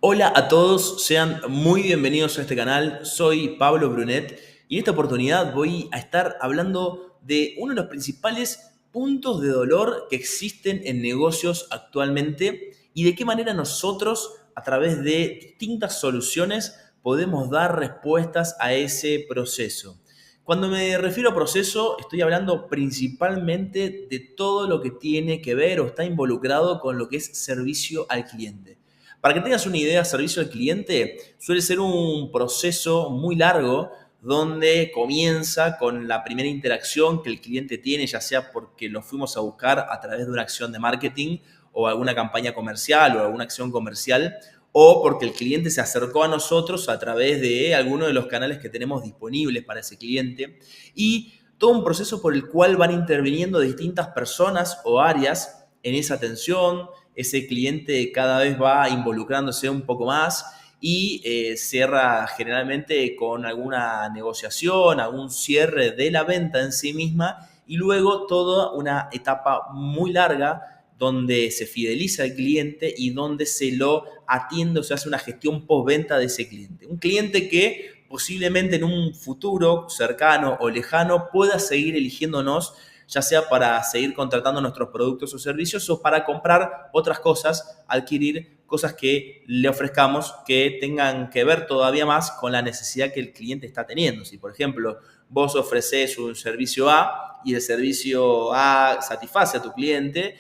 Hola a todos, sean muy bienvenidos a este canal. Soy Pablo Brunet y en esta oportunidad voy a estar hablando de uno de los principales puntos de dolor que existen en negocios actualmente y de qué manera nosotros, a través de distintas soluciones, podemos dar respuestas a ese proceso. Cuando me refiero a proceso, estoy hablando principalmente de todo lo que tiene que ver o está involucrado con lo que es servicio al cliente. Para que tengas una idea, servicio al cliente suele ser un proceso muy largo donde comienza con la primera interacción que el cliente tiene, ya sea porque lo fuimos a buscar a través de una acción de marketing o alguna campaña comercial o alguna acción comercial, o porque el cliente se acercó a nosotros a través de alguno de los canales que tenemos disponibles para ese cliente, y todo un proceso por el cual van interviniendo distintas personas o áreas en esa atención. Ese cliente cada vez va involucrándose un poco más y cierra generalmente con alguna negociación, algún cierre de la venta en sí misma, y luego toda una etapa muy larga donde se fideliza al cliente y donde se lo atiende, o se hace una gestión postventa de ese cliente. Un cliente que posiblemente en un futuro cercano o lejano pueda seguir eligiéndonos, ya sea para seguir contratando nuestros productos o servicios o para comprar otras cosas, adquirir cosas que le ofrezcamos que tengan que ver todavía más con la necesidad que el cliente está teniendo. Si, por ejemplo, vos ofreces un servicio A y el servicio A satisface a tu cliente,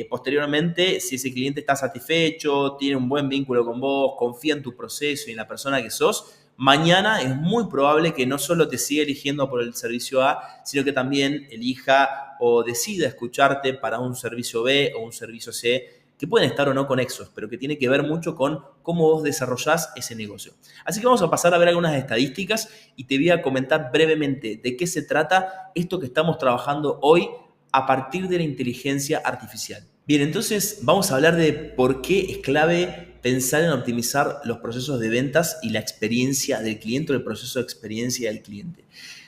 posteriormente, si ese cliente está satisfecho, tiene un buen vínculo con vos, confía en tu proceso y en la persona que sos, mañana es muy probable que no solo te siga eligiendo por el servicio A, sino que también elija o decida escucharte para un servicio B o un servicio C, que pueden estar o no conexos, pero que tiene que ver mucho con cómo vos desarrollás ese negocio. Así que vamos a pasar a ver algunas estadísticas y te voy a comentar brevemente de qué se trata esto que estamos trabajando hoy a partir de la inteligencia artificial. Bien, entonces vamos a hablar de por qué es clave pensar en optimizar los procesos de ventas y la experiencia del cliente o el proceso de experiencia del cliente.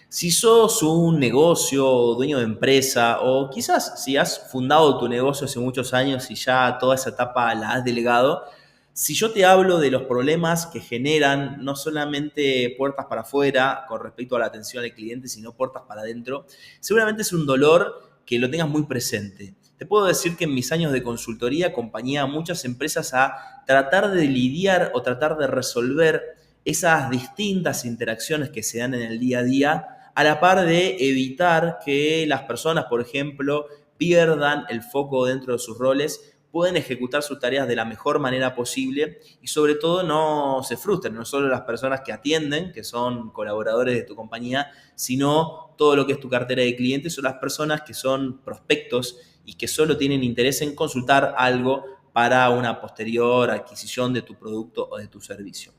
Si sos un negocio, dueño de empresa, o quizás si has fundado tu negocio hace muchos años y ya toda esa etapa la has delegado, si yo te hablo de los problemas que generan no solamente puertas para afuera con respecto a la atención al cliente, sino puertas para adentro, seguramente es un dolor que lo tengas muy presente. Te puedo decir que en mis años de consultoría acompañé a muchas empresas a tratar de lidiar o tratar de resolver esas distintas interacciones que se dan en el día a día, a la par de evitar que las personas, por ejemplo, pierdan el foco dentro de sus roles, pueden ejecutar sus tareas de la mejor manera posible y sobre todo no se frustren, no solo las personas que atienden, que son colaboradores de tu compañía, sino todo lo que es tu cartera de clientes o las personas que son prospectos y que solo tienen interés en consultar algo para una posterior adquisición de tu producto o de tu servicio.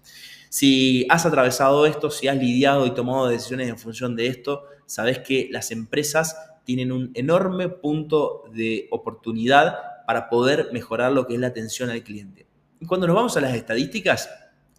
Si has atravesado esto, si has lidiado y tomado decisiones en función de esto, sabes que las empresas tienen un enorme punto de oportunidad para poder mejorar lo que es la atención al cliente. Y cuando nos vamos a las estadísticas,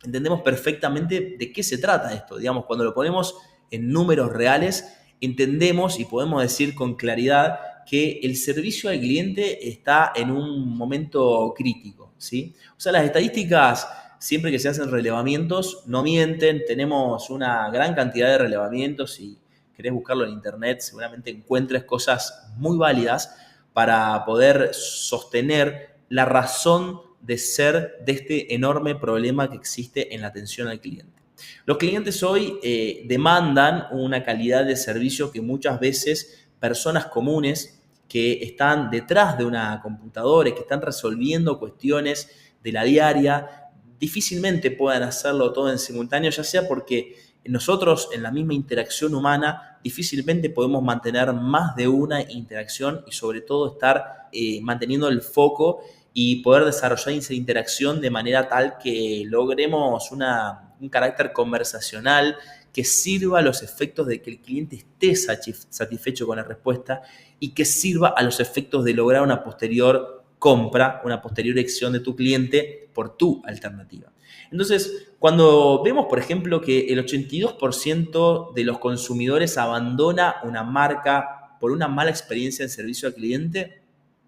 entendemos perfectamente de qué se trata esto. Digamos, cuando lo ponemos en números reales, entendemos y podemos decir con claridad que el servicio al cliente está en un momento crítico, ¿sí? O sea, las estadísticas, siempre que se hacen relevamientos, no mienten. Tenemos una gran cantidad de relevamientos y querés buscarlo en internet, seguramente encuentres cosas muy válidas para poder sostener la razón de ser de este enorme problema que existe en la atención al cliente. Los clientes hoy demandan una calidad de servicio que muchas veces personas comunes que están detrás de una computadora y que están resolviendo cuestiones de la diaria, difícilmente puedan hacerlo todo en simultáneo, ya sea porque nosotros en la misma interacción humana difícilmente podemos mantener más de una interacción y sobre todo estar manteniendo el foco y poder desarrollar esa interacción de manera tal que logremos un carácter conversacional que sirva a los efectos de que el cliente esté satisfecho con la respuesta y que sirva a los efectos de lograr una posterior compra, una posterior elección de tu cliente por tu alternativa. Entonces, cuando vemos, por ejemplo, que el 82% de los consumidores abandona una marca por una mala experiencia en servicio al cliente,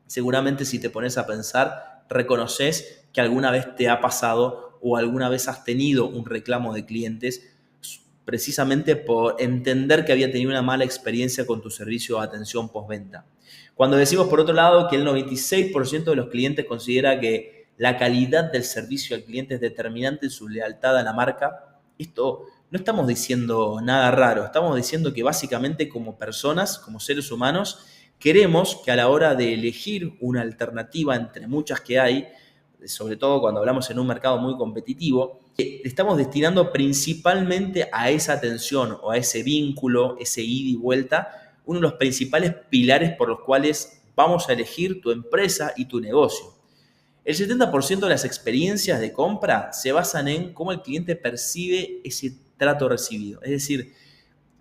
seguramente si te pones a pensar, reconoces que alguna vez te ha pasado o alguna vez has tenido un reclamo de clientes precisamente por entender que había tenido una mala experiencia con tu servicio de atención postventa. Cuando decimos, por otro lado, que el 96% de los clientes considera que la calidad del servicio al cliente es determinante en su lealtad a la marca, esto no estamos diciendo nada raro, estamos diciendo que básicamente como personas, como seres humanos, queremos que a la hora de elegir una alternativa entre muchas que hay, sobre todo cuando hablamos en un mercado muy competitivo, estamos destinando principalmente a esa atención o a ese vínculo, ese ida y vuelta, uno de los principales pilares por los cuales vamos a elegir tu empresa y tu negocio. El 70% de las experiencias de compra se basan en cómo el cliente percibe ese trato recibido. Es decir,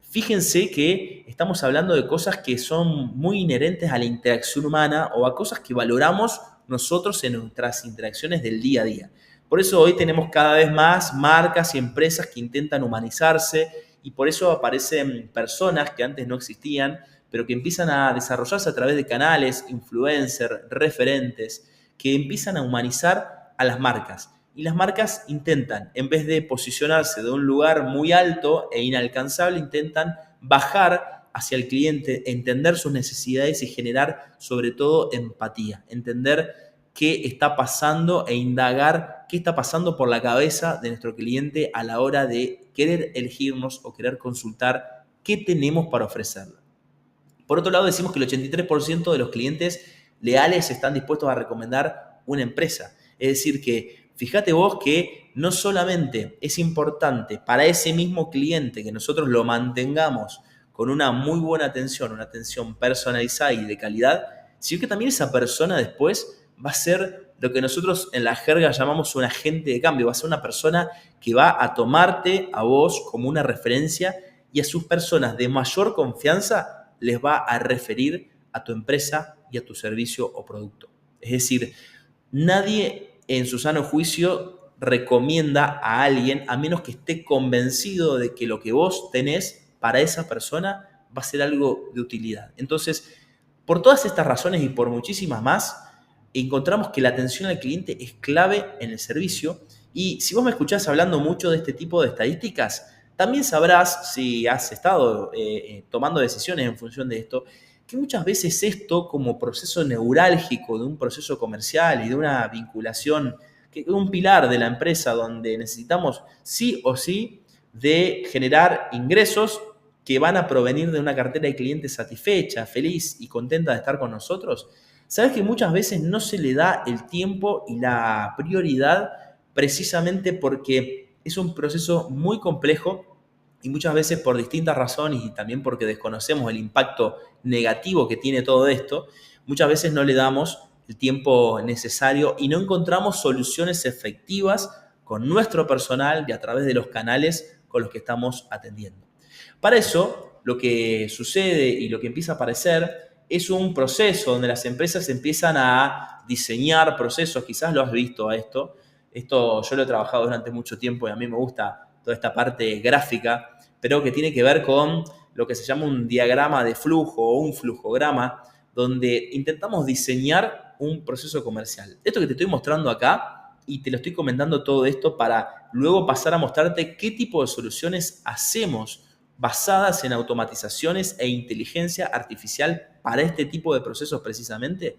fíjense que estamos hablando de cosas que son muy inherentes a la interacción humana o a cosas que valoramos nosotros en nuestras interacciones del día a día. Por eso hoy tenemos cada vez más marcas y empresas que intentan humanizarse y por eso aparecen personas que antes no existían, pero que empiezan a desarrollarse a través de canales, influencers, referentes, que empiezan a humanizar a las marcas. Y las marcas intentan, en vez de posicionarse de un lugar muy alto e inalcanzable, intentan bajar hacia el cliente, entender sus necesidades y generar sobre todo empatía, entender qué está pasando e indagar qué está pasando por la cabeza de nuestro cliente a la hora de querer elegirnos o querer consultar qué tenemos para ofrecerle. Por otro lado, decimos que el 83% de los clientes leales están dispuestos a recomendar una empresa. Es decir, que fíjate vos que no solamente es importante para ese mismo cliente que nosotros lo mantengamos con una muy buena atención, una atención personalizada y de calidad, sino que también esa persona después va a ser lo que nosotros en la jerga llamamos un agente de cambio, va a ser una persona que va a tomarte a vos como una referencia y a sus personas de mayor confianza les va a referir a tu empresa y a tu servicio o producto. Es decir, nadie en su sano juicio recomienda a alguien a menos que esté convencido de que lo que vos tenés para esa persona va a ser algo de utilidad. Entonces, por todas estas razones y por muchísimas más, encontramos que la atención al cliente es clave en el servicio y si vos me escuchás hablando mucho de este tipo de estadísticas, también sabrás, si has estado tomando decisiones en función de esto, que muchas veces esto como proceso neurálgico de un proceso comercial y de una vinculación, que es un pilar de la empresa donde necesitamos sí o sí de generar ingresos que van a provenir de una cartera de clientes satisfecha, feliz y contenta de estar con nosotros, sabes que muchas veces no se le da el tiempo y la prioridad precisamente porque es un proceso muy complejo y muchas veces por distintas razones y también porque desconocemos el impacto negativo que tiene todo esto, muchas veces no le damos el tiempo necesario y no encontramos soluciones efectivas con nuestro personal y a través de los canales con los que estamos atendiendo. Para eso, lo que sucede y lo que empieza a aparecer es un proceso donde las empresas empiezan a diseñar procesos, quizás lo has visto a esto yo lo he trabajado durante mucho tiempo y a mí me gusta toda esta parte gráfica, pero que tiene que ver con lo que se llama un diagrama de flujo o un flujograma, donde intentamos diseñar un proceso comercial. Esto que te estoy mostrando acá, y te lo estoy comentando todo esto para luego pasar a mostrarte qué tipo de soluciones hacemos basadas en automatizaciones e inteligencia artificial para este tipo de procesos precisamente,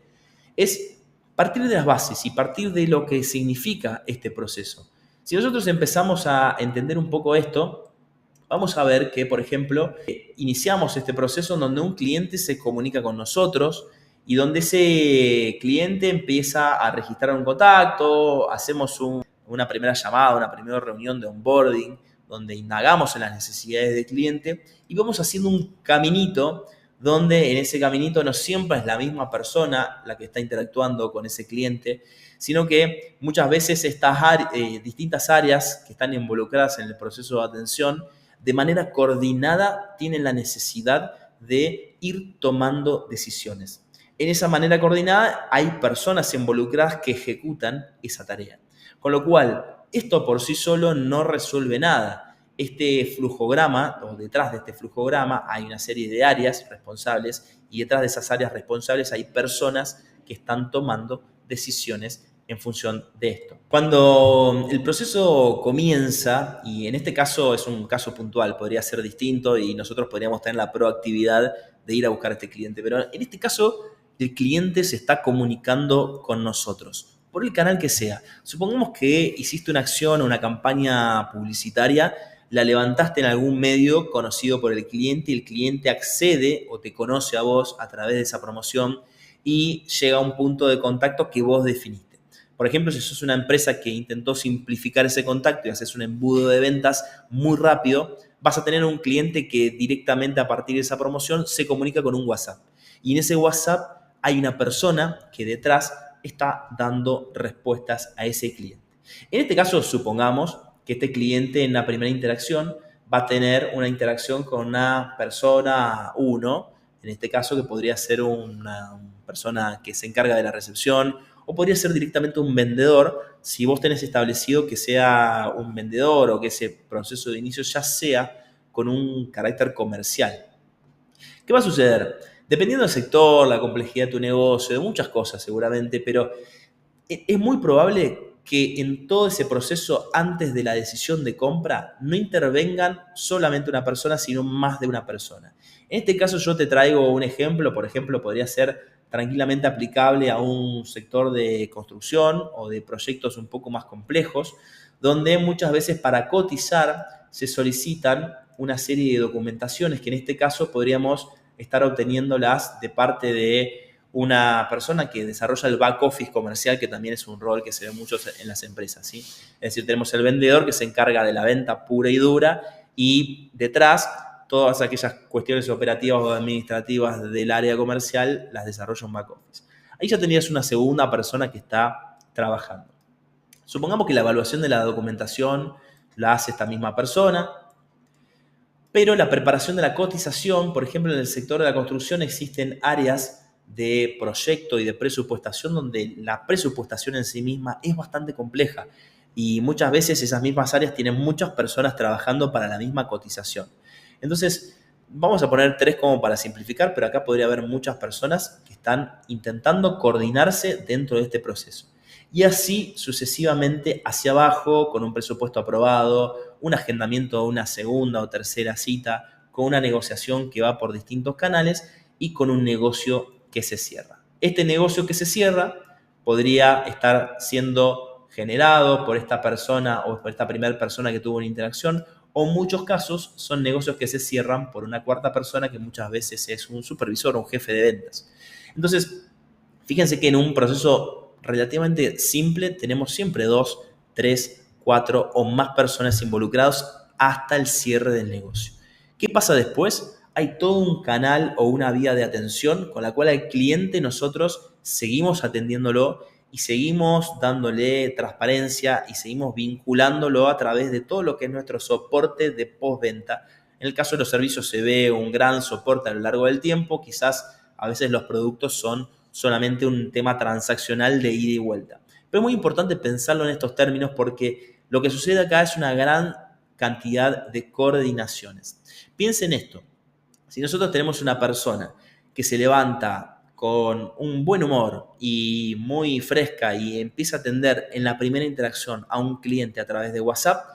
es partir de las bases y partir de lo que significa este proceso. Si nosotros empezamos a entender un poco esto, vamos a ver que, por ejemplo, iniciamos este proceso en donde un cliente se comunica con nosotros y donde ese cliente empieza a registrar un contacto, hacemos una primera llamada, una primera reunión de onboarding, donde indagamos en las necesidades del cliente y vamos haciendo un caminito donde en ese caminito no siempre es la misma persona la que está interactuando con ese cliente, sino que muchas veces estas distintas áreas que están involucradas en el proceso de atención, de manera coordinada tienen la necesidad de ir tomando decisiones. En esa manera coordinada hay personas involucradas que ejecutan esa tarea. Con lo cual, esto por sí solo no resuelve nada. Este flujograma, o detrás de este flujograma, hay una serie de áreas responsables y detrás de esas áreas responsables hay personas que están tomando decisiones en función de esto. Cuando el proceso comienza, y en este caso es un caso puntual, podría ser distinto y nosotros podríamos tener la proactividad de ir a buscar a este cliente, pero en este caso el cliente se está comunicando con nosotros, por el canal que sea. Supongamos que hiciste una acción o una campaña publicitaria, la levantaste en algún medio conocido por el cliente y el cliente accede o te conoce a vos a través de esa promoción y llega a un punto de contacto que vos definiste. Por ejemplo, si sos una empresa que intentó simplificar ese contacto y haces un embudo de ventas muy rápido, vas a tener un cliente que directamente a partir de esa promoción se comunica con un WhatsApp. Y en ese WhatsApp hay una persona que detrás está dando respuestas a ese cliente. En este caso, supongamos que este cliente en la primera interacción va a tener una interacción con una persona 1, en este caso que podría ser una persona que se encarga de la recepción o podría ser directamente un vendedor si vos tenés establecido que sea un vendedor o que ese proceso de inicio ya sea con un carácter comercial. ¿Qué va a suceder? Dependiendo del sector, la complejidad de tu negocio, de muchas cosas seguramente, pero es muy probable que en todo ese proceso, antes de la decisión de compra, no intervengan solamente una persona, sino más de una persona. En este caso yo te traigo un ejemplo, por ejemplo, podría ser tranquilamente aplicable a un sector de construcción o de proyectos un poco más complejos, donde muchas veces para cotizar se solicitan una serie de documentaciones que en este caso podríamos estar obteniéndolas de parte de una persona que desarrolla el back office comercial, que también es un rol que se ve mucho en las empresas, ¿sí? Es decir, tenemos el vendedor que se encarga de la venta pura y dura y detrás todas aquellas cuestiones operativas o administrativas del área comercial las desarrolla un back office. Ahí ya tenías una segunda persona que está trabajando. Supongamos que la evaluación de la documentación la hace esta misma persona, pero la preparación de la cotización, por ejemplo, en el sector de la construcción existen áreas de proyecto y de presupuestación donde la presupuestación en sí misma es bastante compleja y muchas veces esas mismas áreas tienen muchas personas trabajando para la misma cotización. Entonces, vamos a poner 3 como para simplificar, pero acá podría haber muchas personas que están intentando coordinarse dentro de este proceso. Y así sucesivamente hacia abajo, con un presupuesto aprobado, un agendamiento de una segunda o tercera cita, con una negociación que va por distintos canales y con un negocio que se cierra. Este negocio que se cierra podría estar siendo generado por esta persona o por esta primera persona que tuvo una interacción, o en muchos casos son negocios que se cierran por una cuarta persona que muchas veces es un supervisor o un jefe de ventas. Entonces, fíjense que en un proceso relativamente simple tenemos siempre 2, 3, 4 o más personas involucradas hasta el cierre del negocio. ¿Qué pasa después? Hay todo un canal o una vía de atención con la cual al cliente nosotros seguimos atendiéndolo y seguimos dándole transparencia y seguimos vinculándolo a través de todo lo que es nuestro soporte de postventa. En el caso de los servicios se ve un gran soporte a lo largo del tiempo, quizás a veces los productos son solamente un tema transaccional de ida y vuelta. Pero es muy importante pensarlo en estos términos porque lo que sucede acá es una gran cantidad de coordinaciones. Piensen esto, si nosotros tenemos una persona que se levanta con un buen humor y muy fresca y empieza a atender en la primera interacción a un cliente a través de WhatsApp,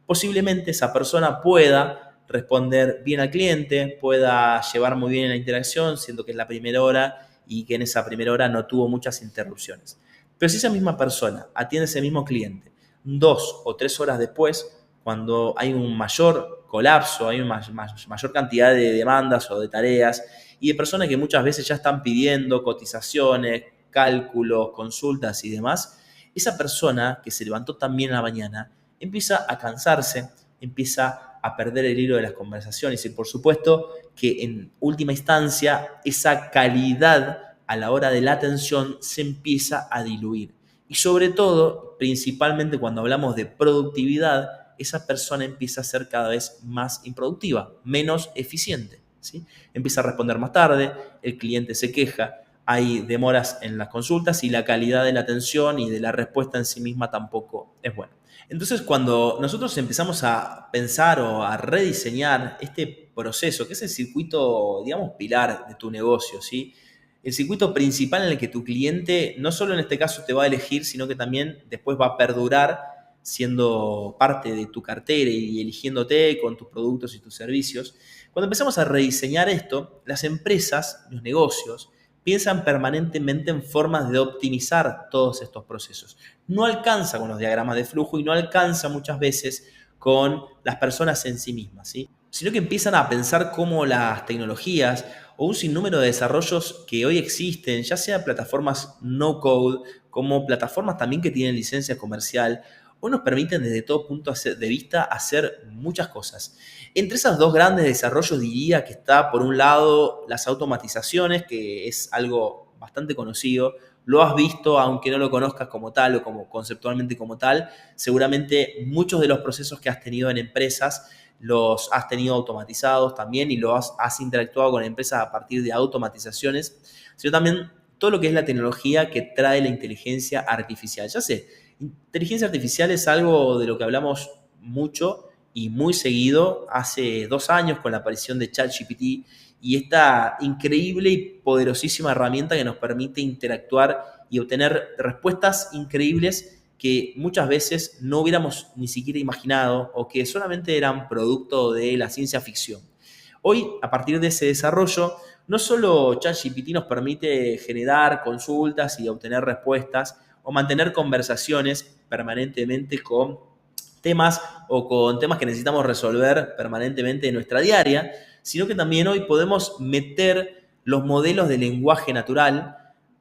posiblemente esa persona pueda responder bien al cliente, pueda llevar muy bien la interacción, siendo que es la primera hora y que en esa primera hora no tuvo muchas interrupciones. Pero si esa misma persona atiende a ese mismo cliente 2 o 3 horas después, cuando hay un mayor colapso, hay una mayor cantidad de demandas o de tareas y de personas que muchas veces ya están pidiendo cotizaciones, cálculos, consultas y demás, esa persona que se levantó también en la mañana empieza a cansarse, empieza a perder el hilo de las conversaciones y por supuesto que en última instancia esa calidad a la hora de la atención se empieza a diluir. Y sobre todo, principalmente cuando hablamos de productividad, esa persona empieza a ser cada vez más improductiva, menos eficiente, ¿sí? Empieza a responder más tarde, el cliente se queja, hay demoras en las consultas y la calidad de la atención y de la respuesta en sí misma tampoco es buena. Entonces, cuando nosotros empezamos a pensar o a rediseñar este proceso, que es el circuito, digamos, pilar de tu negocio, ¿sí? el circuito principal en el que tu cliente no solo en este caso te va a elegir, sino que también después va a perdurar siendo parte de tu cartera y eligiéndote con tus productos y tus servicios. Cuando empezamos a rediseñar esto, las empresas, los negocios, piensan permanentemente en formas de optimizar todos estos procesos. No alcanza con los diagramas de flujo y no alcanza muchas veces con las personas en sí mismas, ¿sí? Sino que empiezan a pensar cómo las tecnologías o un sinnúmero de desarrollos que hoy existen, ya sea plataformas no code, como plataformas también que tienen licencia comercial, hoy nos permiten desde todo punto de vista hacer muchas cosas. Entre esos dos grandes desarrollos diría que está por un lado las automatizaciones, que es algo bastante conocido, lo has visto, aunque no lo conozcas como tal o como conceptualmente como tal, seguramente muchos de los procesos que has tenido en empresas los has tenido automatizados también y has interactuado con empresas a partir de automatizaciones, sino también todo lo que es la tecnología que trae la inteligencia artificial. Ya sé, inteligencia artificial es algo de lo que hablamos mucho y muy seguido hace 2 años con la aparición de ChatGPT y esta increíble y poderosísima herramienta que nos permite interactuar y obtener respuestas increíbles que muchas veces no hubiéramos ni siquiera imaginado o que solamente eran producto de la ciencia ficción. Hoy, a partir de ese desarrollo, no solo ChatGPT nos permite generar consultas y obtener respuestas o mantener conversaciones permanentemente con temas o con temas que necesitamos resolver permanentemente en nuestra diaria, sino que también hoy podemos meter los modelos de lenguaje natural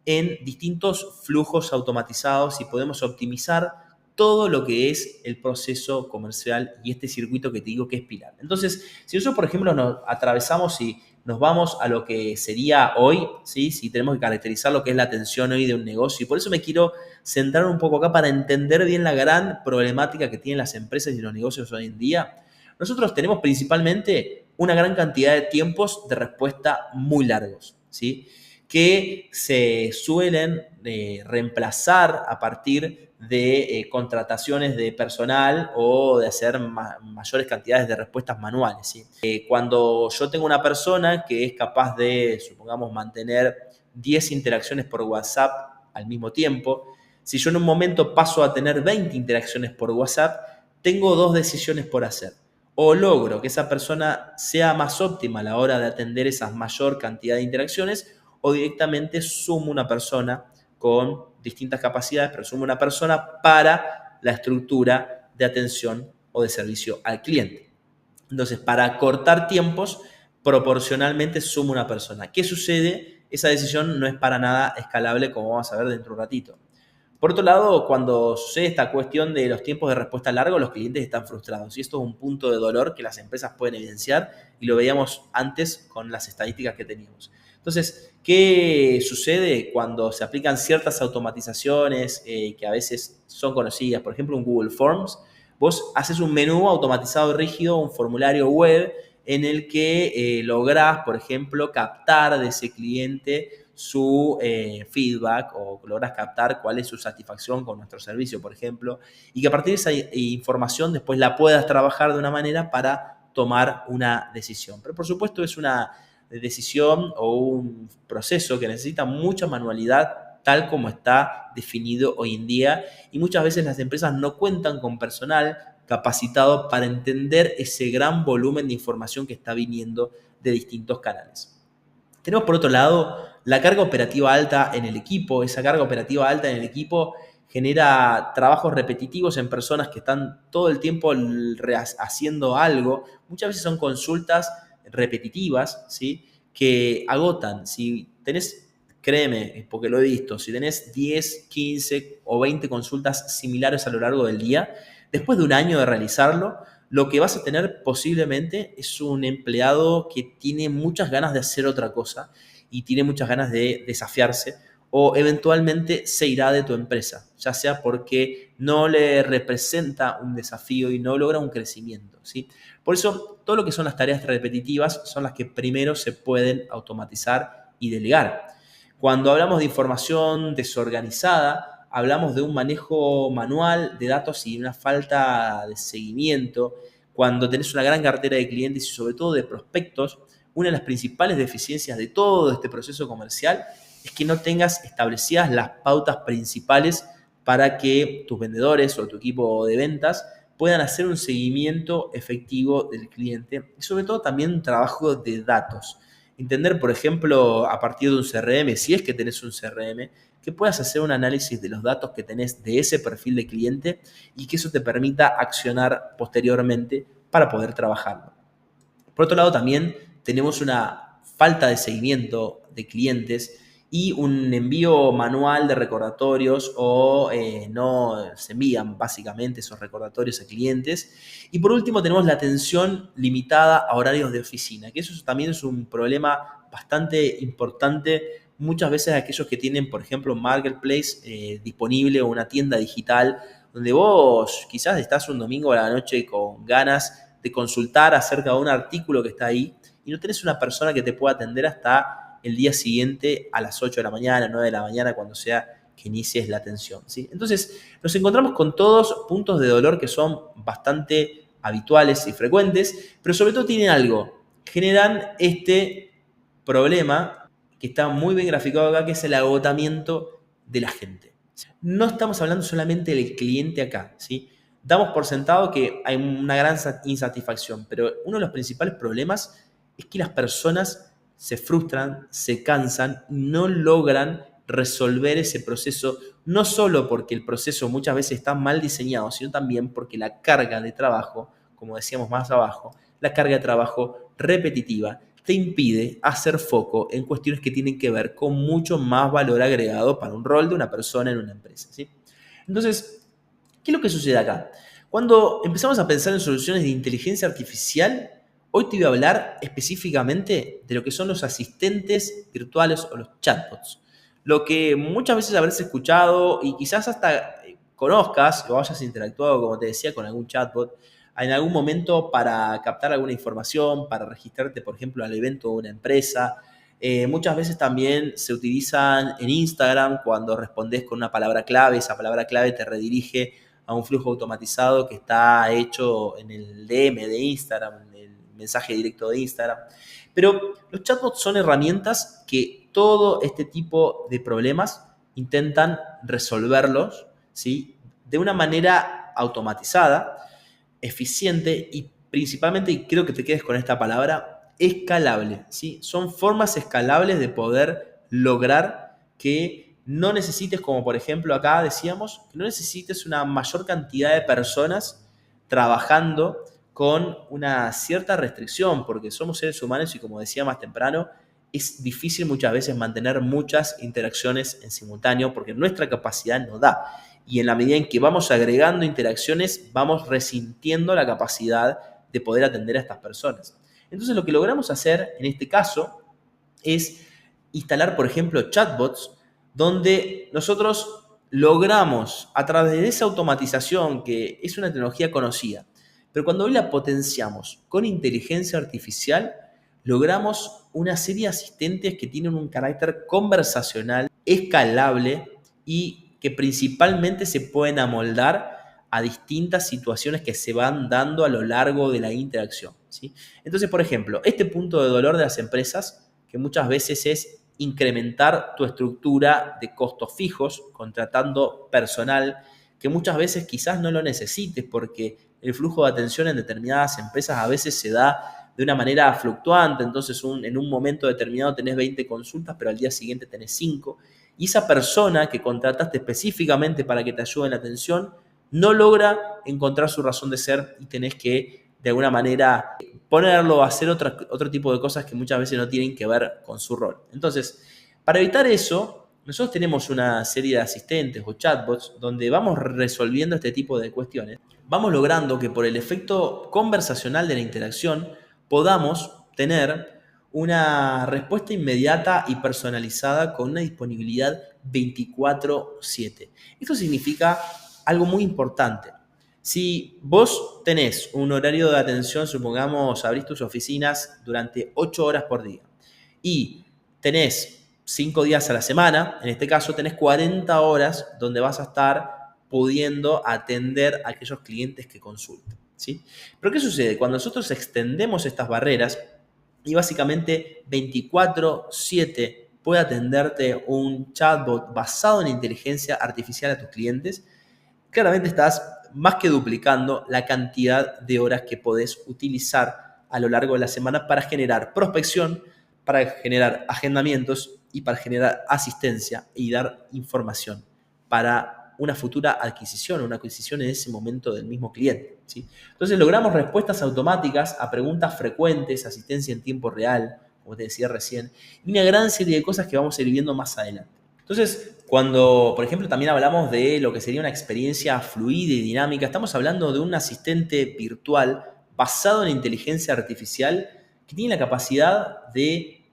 en distintos flujos automatizados y podemos optimizar todo lo que es el proceso comercial y este circuito que te digo que es pilar. Entonces, si nosotros, por ejemplo, nos atravesamos y nos vamos a lo que sería hoy, ¿sí? Si tenemos que caracterizar lo que es la atención hoy de un negocio, y por eso me quiero centrar un poco acá para entender bien la gran problemática que tienen las empresas y los negocios hoy en día. Nosotros tenemos principalmente una gran cantidad de tiempos de respuesta muy largos, ¿sí? Que se suelen reemplazar a partir de contrataciones de personal o de hacer mayores cantidades de respuestas manuales, ¿sí? Cuando yo tengo una persona que es capaz de, supongamos, mantener 10 interacciones por WhatsApp al mismo tiempo, si yo en un momento paso a tener 20 interacciones por WhatsApp, tengo dos decisiones por hacer. O logro que esa persona sea más óptima a la hora de atender esa mayor cantidad de interacciones, o directamente sumo una persona con distintas capacidades, pero sumo una persona para la estructura de atención o de servicio al cliente. Entonces, para cortar tiempos, proporcionalmente sumo una persona. ¿Qué sucede? Esa decisión no es para nada escalable, como vamos a ver dentro de un ratito. Por otro lado, cuando sucede esta cuestión de los tiempos de respuesta largos, los clientes están frustrados. Y esto es un punto de dolor que las empresas pueden evidenciar y lo veíamos antes con las estadísticas que teníamos. Entonces, ¿qué sucede cuando se aplican ciertas automatizaciones que a veces son conocidas? Por ejemplo, un Google Forms. Vos haces un menú automatizado rígido, un formulario web en el que lográs, por ejemplo, captar de ese cliente su feedback o logras captar cuál es su satisfacción con nuestro servicio, por ejemplo, y que a partir de esa información después la puedas trabajar de una manera para tomar una decisión. Pero por supuesto es una decisión o un proceso que necesita mucha manualidad tal como está definido hoy en día y muchas veces las empresas no cuentan con personal capacitado para entender ese gran volumen de información que está viniendo de distintos canales. Tenemos por otro lado la carga operativa alta en el equipo. Esa carga operativa alta en el equipo genera trabajos repetitivos en personas que están todo el tiempo haciendo algo. Muchas veces son consultas repetitivas, ¿sí? Que agotan. Si tenés, créeme, porque lo he visto, si tenés 10, 15 o 20 consultas similares a lo largo del día, después de un año de realizarlo, lo que vas a tener posiblemente es un empleado que tiene muchas ganas de hacer otra cosa y tiene muchas ganas de desafiarse o eventualmente se irá de tu empresa, ya sea porque no le representa un desafío y no logra un crecimiento, ¿sí? Por eso, todo lo que son las tareas repetitivas son las que primero se pueden automatizar y delegar. Cuando hablamos de información desorganizada, hablamos de un manejo manual de datos y una falta de seguimiento. Cuando tenés una gran cartera de clientes y sobre todo de prospectos, una de las principales deficiencias de todo este proceso comercial es que no tengas establecidas las pautas principales para que tus vendedores o tu equipo de ventas puedan hacer un seguimiento efectivo del cliente y sobre todo también un trabajo de datos. Entender, por ejemplo, a partir de un CRM, si es que tenés un CRM, que puedas hacer un análisis de los datos que tenés de ese perfil de cliente y que eso te permita accionar posteriormente para poder trabajarlo. Por otro lado, también tenemos una falta de seguimiento de clientes y un envío manual de recordatorios o no se envían básicamente esos recordatorios a clientes. Y por último tenemos la atención limitada a horarios de oficina, que eso también es un problema bastante importante. Muchas veces aquellos que tienen, por ejemplo, un marketplace disponible o una tienda digital, donde vos quizás estás un domingo a la noche con ganas de consultar acerca de un artículo que está ahí y no tenés una persona que te pueda atender hasta el día siguiente a las 8 de la mañana, 9 de la mañana, cuando sea que inicies la atención, ¿sí? Entonces, nos encontramos con todos puntos de dolor que son bastante habituales y frecuentes, pero sobre todo tienen algo, generan este problema que está muy bien graficado acá, que es el agotamiento de la gente. No estamos hablando solamente del cliente acá, ¿sí? Damos por sentado que hay una gran insatisfacción, pero uno de los principales problemas es que las personas se frustran, se cansan, no logran resolver ese proceso, no solo porque el proceso muchas veces está mal diseñado, sino también porque la carga de trabajo, como decíamos más abajo, la carga de trabajo repetitiva te impide hacer foco en cuestiones que tienen que ver con mucho más valor agregado para un rol de una persona en una empresa, ¿sí? Entonces, ¿qué es lo que sucede acá? Cuando empezamos a pensar en soluciones de inteligencia artificial, hoy te voy a hablar específicamente de lo que son los asistentes virtuales o los chatbots. Lo que muchas veces habrás escuchado y quizás hasta conozcas o hayas interactuado, como te decía, con algún chatbot en algún momento para captar alguna información, para registrarte, por ejemplo, al evento de una empresa. Muchas veces también se utilizan en Instagram cuando respondes con una palabra clave. Esa palabra clave te redirige a un flujo automatizado que está hecho en el DM de Instagram, en el mensaje directo de Instagram. Pero los chatbots son herramientas que todo este tipo de problemas intentan resolverlos, ¿sí? De una manera automatizada, eficiente y principalmente, y creo que te quedes con esta palabra, escalable, ¿sí? Son formas escalables de poder lograr que no necesites, como por ejemplo acá decíamos, que no necesites una mayor cantidad de personas trabajando con una cierta restricción, porque somos seres humanos y como decía más temprano, es difícil muchas veces mantener muchas interacciones en simultáneo porque nuestra capacidad no da. Y en la medida en que vamos agregando interacciones, vamos resintiendo la capacidad de poder atender a estas personas. Entonces, lo que logramos hacer en este caso es instalar, por ejemplo, chatbots donde nosotros logramos, a través de esa automatización, que es una tecnología conocida, pero cuando hoy la potenciamos con inteligencia artificial, logramos una serie de asistentes que tienen un carácter conversacional, escalable y que principalmente se pueden amoldar a distintas situaciones que se van dando a lo largo de la interacción, ¿sí? Entonces, por ejemplo, este punto de dolor de las empresas, que muchas veces es incrementar tu estructura de costos fijos, contratando personal, que muchas veces quizás no lo necesites porque el flujo de atención en determinadas empresas a veces se da de una manera fluctuante, entonces en un momento determinado tenés 20 consultas, pero al día siguiente tenés 5, y esa persona que contrataste específicamente para que te ayude en la atención no logra encontrar su razón de ser y tenés que, de alguna manera, ponerlo a hacer otro tipo de cosas que muchas veces no tienen que ver con su rol. Entonces, para evitar eso, nosotros tenemos una serie de asistentes o chatbots donde vamos resolviendo este tipo de cuestiones. Vamos logrando que por el efecto conversacional de la interacción podamos tener una respuesta inmediata y personalizada con una disponibilidad 24/7. Esto significa algo muy importante. Si vos tenés un horario de atención, supongamos, abrís tus oficinas durante 8 horas por día y tenés 5 días a la semana, en este caso tenés 40 horas donde vas a estar pudiendo atender a aquellos clientes que consulten, ¿sí? Pero ¿qué sucede? Cuando nosotros extendemos estas barreras y básicamente 24/7 puede atenderte un chatbot basado en inteligencia artificial a tus clientes, claramente estás más que duplicando la cantidad de horas que podés utilizar a lo largo de la semana para generar prospección, para generar agendamientos y para generar asistencia y dar información para una futura adquisición, una adquisición en ese momento del mismo cliente, ¿sí? Entonces logramos respuestas automáticas a preguntas frecuentes, asistencia en tiempo real, como te decía recién, y una gran serie de cosas que vamos a ir viendo más adelante. Entonces, cuando, por ejemplo, también hablamos de lo que sería una experiencia fluida y dinámica, estamos hablando de un asistente virtual basado en inteligencia artificial que tiene la capacidad de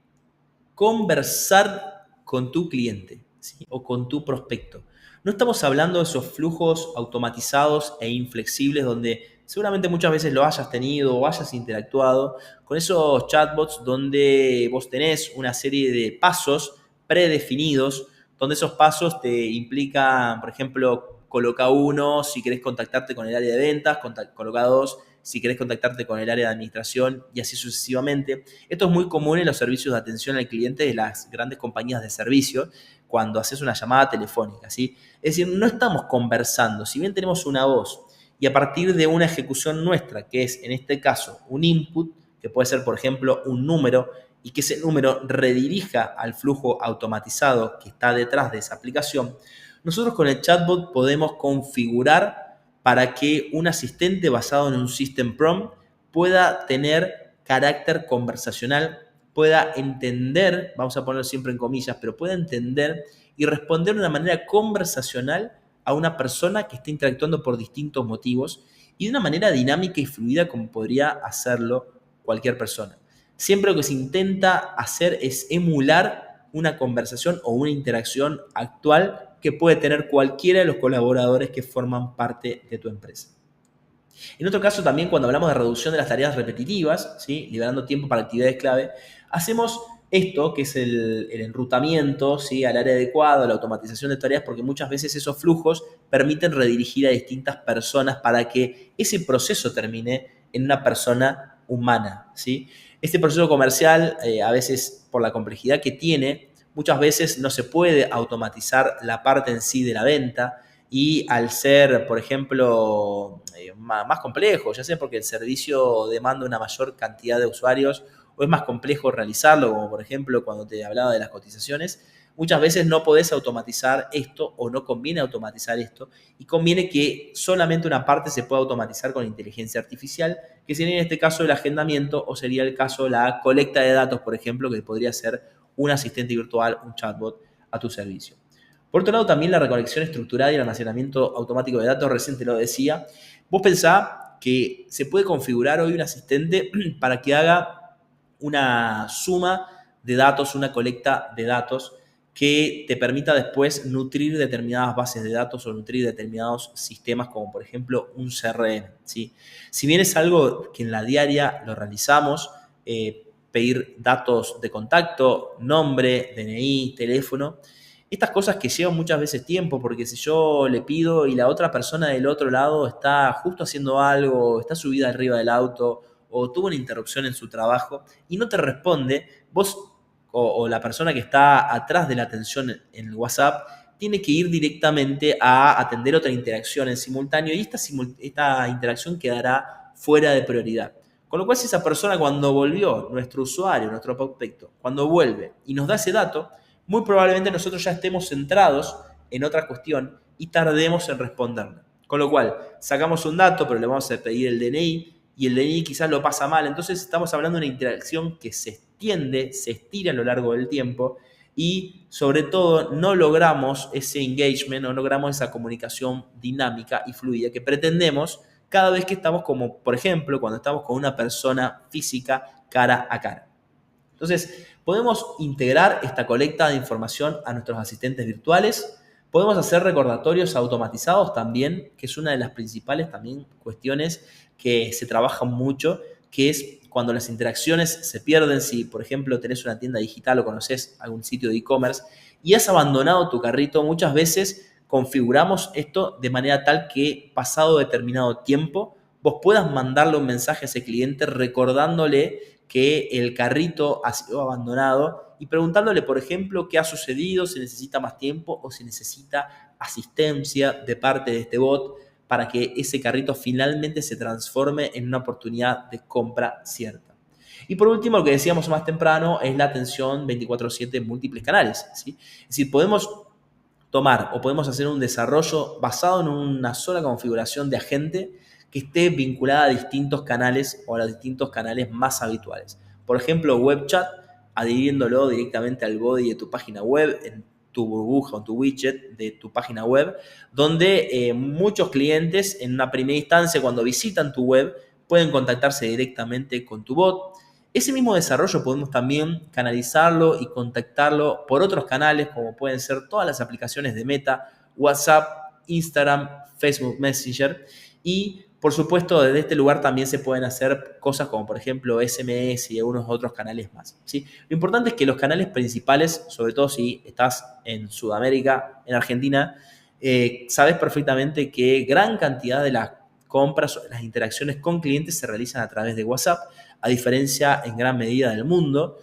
conversar con tu cliente, ¿sí? O con tu prospecto. No estamos hablando de esos flujos automatizados e inflexibles donde seguramente muchas veces lo hayas tenido o hayas interactuado con esos chatbots donde vos tenés una serie de pasos predefinidos, donde esos pasos te implican, por ejemplo, coloca uno si querés contactarte con el área de ventas, coloca dos si querés contactarte con el área de administración y así sucesivamente. Esto es muy común en los servicios de atención al cliente de las grandes compañías de servicio cuando haces una llamada telefónica, ¿sí? Es decir, no estamos conversando, si bien tenemos una voz y a partir de una ejecución nuestra, que es en este caso un input, que puede ser por ejemplo un número, y que ese número redirija al flujo automatizado que está detrás de esa aplicación, nosotros con el chatbot podemos configurar para que un asistente basado en un System Prompt pueda tener carácter conversacional, pueda entender, vamos a ponerlo siempre en comillas, pero pueda entender y responder de una manera conversacional a una persona que está interactuando por distintos motivos y de una manera dinámica y fluida como podría hacerlo cualquier persona. Siempre lo que se intenta hacer es emular una conversación o una interacción actual que puede tener cualquiera de los colaboradores que forman parte de tu empresa. En otro caso, también cuando hablamos de reducción de las tareas repetitivas, ¿sí? Liberando tiempo para actividades clave, hacemos esto, que es el enrutamiento, ¿sí? Al área adecuada, la automatización de tareas, porque muchas veces esos flujos permiten redirigir a distintas personas para que ese proceso termine en una persona humana, ¿sí? Este proceso comercial, a veces por la complejidad que tiene, muchas veces no se puede automatizar la parte en sí de la venta y al ser, por ejemplo, más complejo, ya sea porque el servicio demanda una mayor cantidad de usuarios o es más complejo realizarlo, como por ejemplo cuando te hablaba de las cotizaciones, muchas veces no podés automatizar esto o no conviene automatizar esto y conviene que solamente una parte se pueda automatizar con inteligencia artificial, que sería en este caso el agendamiento o sería el caso la colecta de datos, por ejemplo, que podría ser un asistente virtual, un chatbot a tu servicio. Por otro lado, también la recolección estructurada y el almacenamiento automático de datos, recién te lo decía. Vos pensá que se puede configurar hoy un asistente para que haga una suma de datos, una colecta de datos que te permita después nutrir determinadas bases de datos o nutrir determinados sistemas como por ejemplo un CRM, ¿sí? Si bien es algo que en la diaria lo realizamos, pedir datos de contacto, nombre, DNI, teléfono, estas cosas que llevan muchas veces tiempo, porque si yo le pido y la otra persona del otro lado está justo haciendo algo, está subida arriba del auto o tuvo una interrupción en su trabajo y no te responde, vos o la persona que está atrás de la atención en el WhatsApp tiene que ir directamente a atender otra interacción en simultáneo y esta interacción quedará fuera de prioridad. Con lo cual, si esa persona cuando volvió, nuestro usuario, nuestro prospecto, cuando vuelve y nos da ese dato, muy probablemente nosotros ya estemos centrados en otra cuestión y tardemos en responderle. Con lo cual, sacamos un dato, pero le vamos a pedir el DNI y el DNI quizás lo pasa mal. Entonces estamos hablando de una interacción que se extiende, se estira a lo largo del tiempo y sobre todo no logramos ese engagement, no logramos esa comunicación dinámica y fluida que pretendemos cada vez que estamos como, por ejemplo, cuando estamos con una persona física cara a cara. Entonces, podemos integrar esta colecta de información a nuestros asistentes virtuales. Podemos hacer recordatorios automatizados también, que es una de las principales también cuestiones que se trabajan mucho, que es cuando las interacciones se pierden. Si, por ejemplo, tenés una tienda digital o conoces algún sitio de e-commerce y has abandonado tu carrito, muchas veces configuramos esto de manera tal que pasado determinado tiempo vos puedas mandarle un mensaje a ese cliente recordándole que el carrito ha sido abandonado y preguntándole, por ejemplo, qué ha sucedido, si necesita más tiempo o si necesita asistencia de parte de este bot para que ese carrito finalmente se transforme en una oportunidad de compra cierta. Y por último, lo que decíamos más temprano es la atención 24/7 en múltiples canales, ¿sí? Es decir, podemos tomar o podemos hacer un desarrollo basado en una sola configuración de agente que esté vinculada a distintos canales o a los distintos canales más habituales. Por ejemplo, web chat, adhiriéndolo directamente al body de tu página web, en tu burbuja o tu widget de tu página web, donde muchos clientes en una primera instancia, cuando visitan tu web, pueden contactarse directamente con tu bot. Ese mismo desarrollo podemos también canalizarlo y contactarlo por otros canales, como pueden ser todas las aplicaciones de Meta, WhatsApp, Instagram, Facebook Messenger. Y, por supuesto, desde este lugar también se pueden hacer cosas como, por ejemplo, SMS y algunos otros canales más, ¿sí? Lo importante es que los canales principales, sobre todo si estás en Sudamérica, en Argentina, sabes perfectamente que gran cantidad de las compras o de las interacciones con clientes se realizan a través de WhatsApp, a diferencia en gran medida del mundo.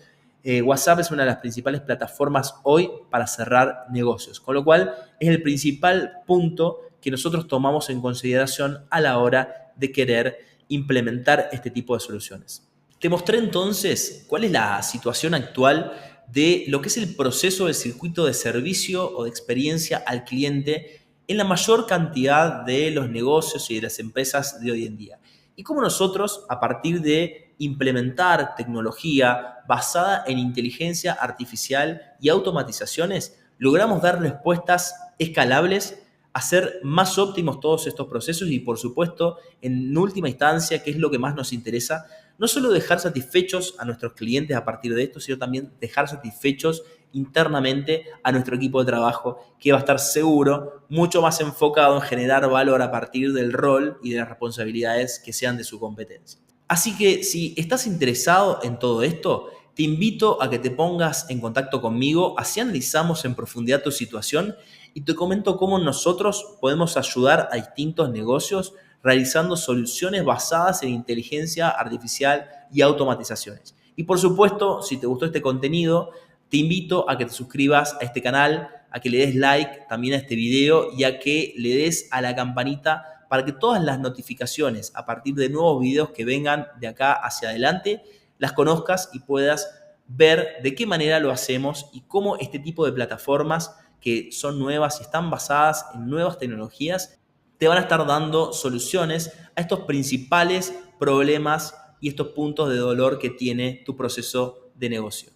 WhatsApp es una de las principales plataformas hoy para cerrar negocios, con lo cual es el principal punto que nosotros tomamos en consideración a la hora de querer implementar este tipo de soluciones. Te mostré entonces cuál es la situación actual de lo que es el proceso del circuito de servicio o de experiencia al cliente en la mayor cantidad de los negocios y de las empresas de hoy en día. Y cómo nosotros, a partir de implementar tecnología basada en inteligencia artificial y automatizaciones, logramos dar respuestas escalables, hacer más óptimos todos estos procesos y, por supuesto, en última instancia, que es lo que más nos interesa, no solo dejar satisfechos a nuestros clientes a partir de esto, sino también dejar satisfechos internamente a nuestro equipo de trabajo, que va a estar seguro mucho más enfocado en generar valor a partir del rol y de las responsabilidades que sean de su competencia. Así que si estás interesado en todo esto, te invito a que te pongas en contacto conmigo, así analizamos en profundidad tu situación y te comento cómo nosotros podemos ayudar a distintos negocios realizando soluciones basadas en inteligencia artificial y automatizaciones. Y por supuesto, si te gustó este contenido, te invito a que te suscribas a este canal, a que le des like también a este video y a que le des a la campanita para que todas las notificaciones a partir de nuevos videos que vengan de acá hacia adelante las conozcas y puedas ver de qué manera lo hacemos y cómo este tipo de plataformas que son nuevas y están basadas en nuevas tecnologías te van a estar dando soluciones a estos principales problemas y estos puntos de dolor que tiene tu proceso de negocio.